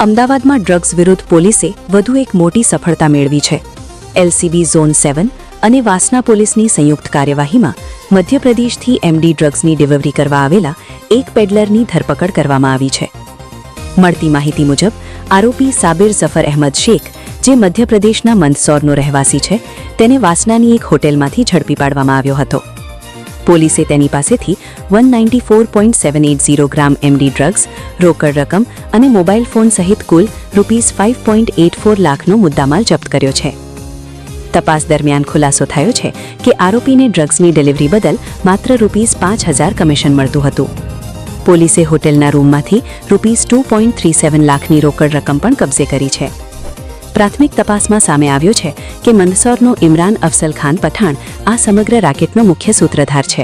અમદાવાદમાં ડ્રગ્સ વિરુદ્ધ પોલીસે વધુ એક મોટી સફળતા મેળવી છે। એલસીબી ઝોન 7 અને વાસના પોલીસની સંયુક્ત કાર્યવાહીમાં મધ્યપ્રદેશથી એમડી ડ્રગ્સની ડિલિવરી કરવા આવેલા એક પેડલરની ધરપકડ કરવામાં આવી છે। મળતી માહિતી મુજબ આરોપી સાબિર ઝફર અહેમદ શેખ, જે મધ્યપ્રદેશના મંદસૌરનો રહેવાસી છે, તેને વાસનાની એક હોટેલમાંથી ઝડપી પાડવામાં આવ્યો હતો। પોલીસે તેની પાસેથી 194.780 ગ્રામ એમડી ડ્રગ્સ, રોકડ રકમ અને મોબાઈલ ફોન સહિત કુલ ₹5.84 લાખનો મુદ્દામાલ જપ્ત કર્યો છે। તપાસ દરમિયાન ખુલાસો થયો છે કે આરોપીને ડ્રગ્સની ડિલિવરી બદલ માત્ર ₹5,000 કમિશન મળતું હતું। પોલીસે હોટેલના રૂમમાંથી ₹2.37 લાખની રોકડ રકમ પણ કબજે કરી છે। પ્રાથમિક તપાસમાં સામે આવ્યો છે કે મંદસૌરનો ઇમરાન અફઝલ ખાન પઠાણ આ સમગ્ર રાકેટનો મુખ્ય સૂત્રધાર છે।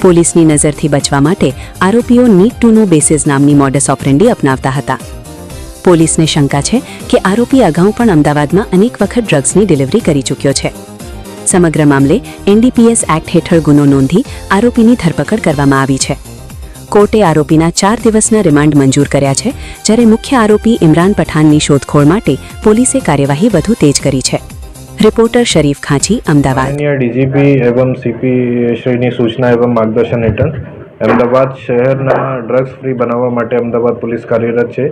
પોલીસની નજરથી બચવા માટે આરોપીઓ નીડ ટુ નો બેસિસ નામની મોડસ ઓપરેન્ડી અપનાવતા હતા। પોલીસને શંકા છે કે આરોપી અગાઉ પણ અમદાવાદમાં અનેક વખત ડ્રગ્સની ડિલિવરી કરી ચૂક્યો છે। સમગ્ર મામલે એનડીપીએસ એક્ટ હેઠળ ગુનો નોંધી આરોપીની ધરપકડ કરવામાં આવી છે। કોર્ટે આરોપીના 4 દિવસના રિમાન્ડ મંજૂર કર્યા છે, જ્યારે મુખ્ય આરોપી ઇમરાન પઠાણની શોધખોળ માટે પોલીસે કાર્યવાહી વધુ તેજ કરી છે। રિપોર્ટર શરીફ ખાંચી, અમદાવાદ। ડીજીપી एवं सीपी श्रीની સૂચના એવं માર્ગદર્શન હેઠળ અમદાવાદ શહેરના ડ્રગ્સ ફ્રી બનાવવા માટે અમદાવાદ પોલીસ કાર્યરત છે।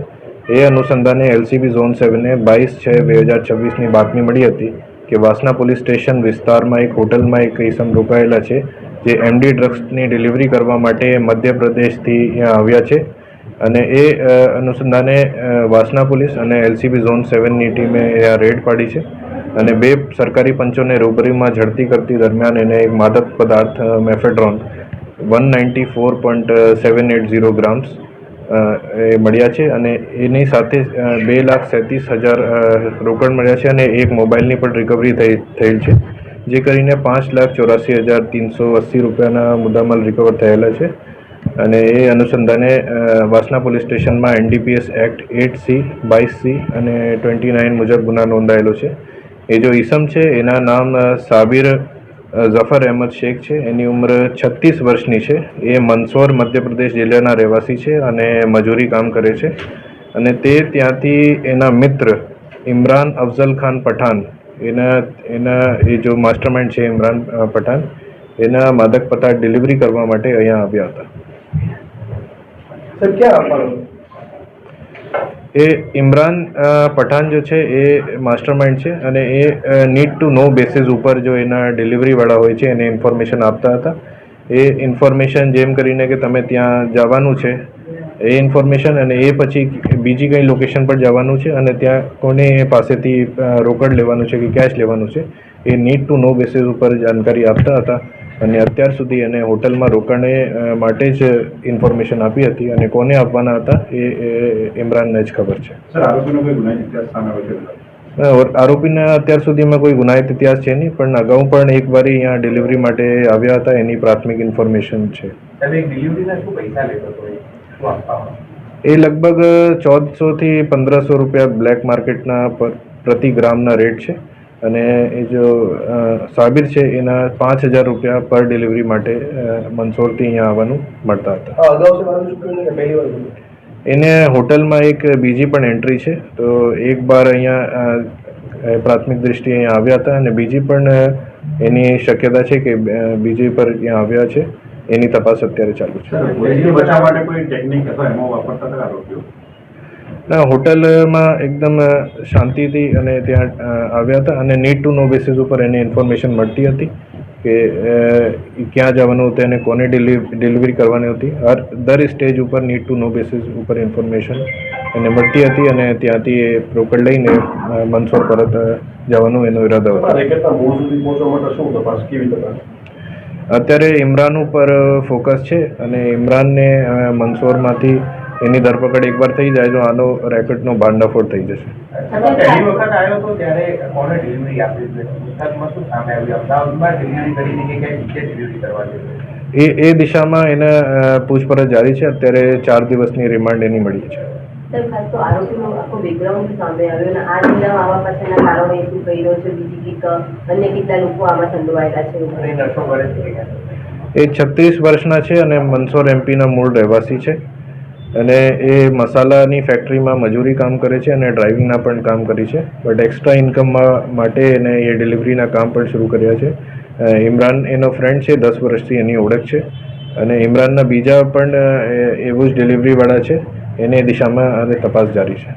એ અનુસંધાને એલસીબી ઝોન 7ને 22/6/2026ની બાતમી મળી હતી કે વાસના પોલીસ સ્ટેશન વિસ્તારમાં એક હોટલમાં એક ઇસમ રોકાયેલા છે, જે એમડી ડ્રગ્સની ડિલિવરી કરવા માટે મધ્યપ્રદેશથી અહીંયા આવ્યા છે। અને એ અનુસંધાને વાસના પોલીસ અને એલસીબી ઝોન 7ની ટીમે અહીંયા રેડ પાડી છે અને 2 સરકારી પંચોને રૂબરૂમાં ઝડપી કરતી દરમિયાન એને એક માદક પદાર્થ મેફેડ્રોન 194.780 ગ્રામ્સ એ મળ્યા છે અને એની સાથે 2,37,000 રોકડ મળ્યા છે અને એક મોબાઈલની પણ રિકવરી થયેલ છે, જે કરીને 5,84,380 રૂપિયાના મુદ્દામાલ રિકવર થયેલા છે। અને એ અનુસંધાને વાસના પોલીસ સ્ટેશનમાં એનડીપીએસ એક્ટ 8C, 22C અને 29 મુજબ ગુના નોંધાયેલો છે। એ જો ઈસમ છે એના નામ સાબિર ઝફર અહેમદ શેખ છે। એની ઉંમર 36 વર્ષની છે। એ મંદસૌર મધ્યપ્રદેશ જિલ્લાના રહેવાસી છે અને મજૂરી કામ કરે છે। અને તે ત્યાંથી એના મિત્ર ઇમરાન અફઝલ ખાન પઠાણ, એના એ જો માસ્ટરમાઇન્ડ છે ઇમરાન પઠાણ, એના માદક પદાર્થ ડિલિવરી કરવા માટે અહીંયા આવ્યા હતા। સર ક્યાં એ ઇમરાન પઠાણ જો છે એ માસ્ટરમાઇન્ડ છે અને એ નીડ ટુ નો બેસિસ ઉપર જો એના ડિલિવરીવાળા હોય છે એને ઇન્ફોર્મેશન આપતા હતા। એ ઇન્ફોર્મેશન જેમ કરીને કે તમે ત્યાં જવાનું છે એ ઇન્ફોર્મેશન, અને એ પછી બીજી કંઈ લોકેશન પર જવાનું છે અને ત્યાં કોને પાસેથી રોકડ લેવાનું છે કે કેશ લેવાનું છે, એ નીડ ટુ નો બેસિસ ઉપર જાણકારી આપતા હતા। અને અત્યાર સુધી એને હોટલમાં રોકાણ માટે જ ઇન્ફોર્મેશન આપી હતી અને કોને આપવાના હતા એ ઇમરાનને જ ખબર છે। આરોપીના અત્યાર સુધીમાં કોઈ ગુનાહિત ઇતિહાસ છે નહીં, પણ અગાઉ પણ એક વાર અહીંયા ડિલિવરી માટે આવ્યા હતા, એની પ્રાથમિક ઇન્ફોર્મેશન છે। એ લગભગ 1,400 થી 1,500 રૂપિયા બ્લેક માર્કેટના પ્રતિ ગ્રામના રેટ છે અને એ જો સાબિર છે એના 5,000 રૂપિયા પર ડિલિવરી માટે મંદસૌરથી અહીંયા આવવાનું મળતા હતા। એને હોટલમાં એક બીજી પણ એન્ટ્રી છે, તો એક બાર અહીંયા પ્રાથમિક દ્રષ્ટિએ અહીંયા આવ્યા હતા અને બીજી પણ એની શક્યતા છે કે બીજી પર ત્યાં આવ્યા છે। એની તપાસ અત્યારે ચાલુ છે। ના, હોટલમાં એકદમ શાંતિથી અને ત્યાં આવ્યા હતા અને નીડ ટુ નો બેસિસ ઉપર એને ઇન્ફોર્મેશન મળતી હતી કે ક્યાં જવાનું હતું અને કોને ડિલિવરી કરવાની હતી। દર સ્ટેજ ઉપર નીડ ટુ નો બેસિસ ઉપર ઇન્ફોર્મેશન એને મળતી હતી અને ત્યાંથી એ રોકડ લઈને મંદસૌર પરત જવાનું એનો ઈરાદો હતો। અત્યારે ઇમરાન ઉપર ફોકસ છે અને ઇમરાનને મંદસૌરમાંથી એની ધરપકડ એકવાર થઈ જાય તો આનો રેકેટનો ભાંડાફોડ થઈ જશે। એ દિશામાં એને પૂછપરછ જારી છે। અત્યારે 4 દિવસની રિમાન્ડ એની મળી છે। એ 36 વર્ષના છે અને મંદસૌર એમપીના મૂળ રહેવાસી છે। અને એ મસાલાની ફેક્ટરીમાં મજૂરી કામ કરે છે અને ડ્રાઇવિંગના પણ કામ કરી છે, બટ એક્સ્ટ્રા ઇન્કમ માટે એને એ ડિલિવરીના કામ પણ શરૂ કર્યા છે. ઇમરાન એનો ફ્રેન્ડ છે, 10 વર્ષથી એની ઓળખ છે, અને ઇમરાનના બીજા પણ એવું જ ડિલિવરીવાળા છે, એને દિશામાં અને તપાસ જારી છે.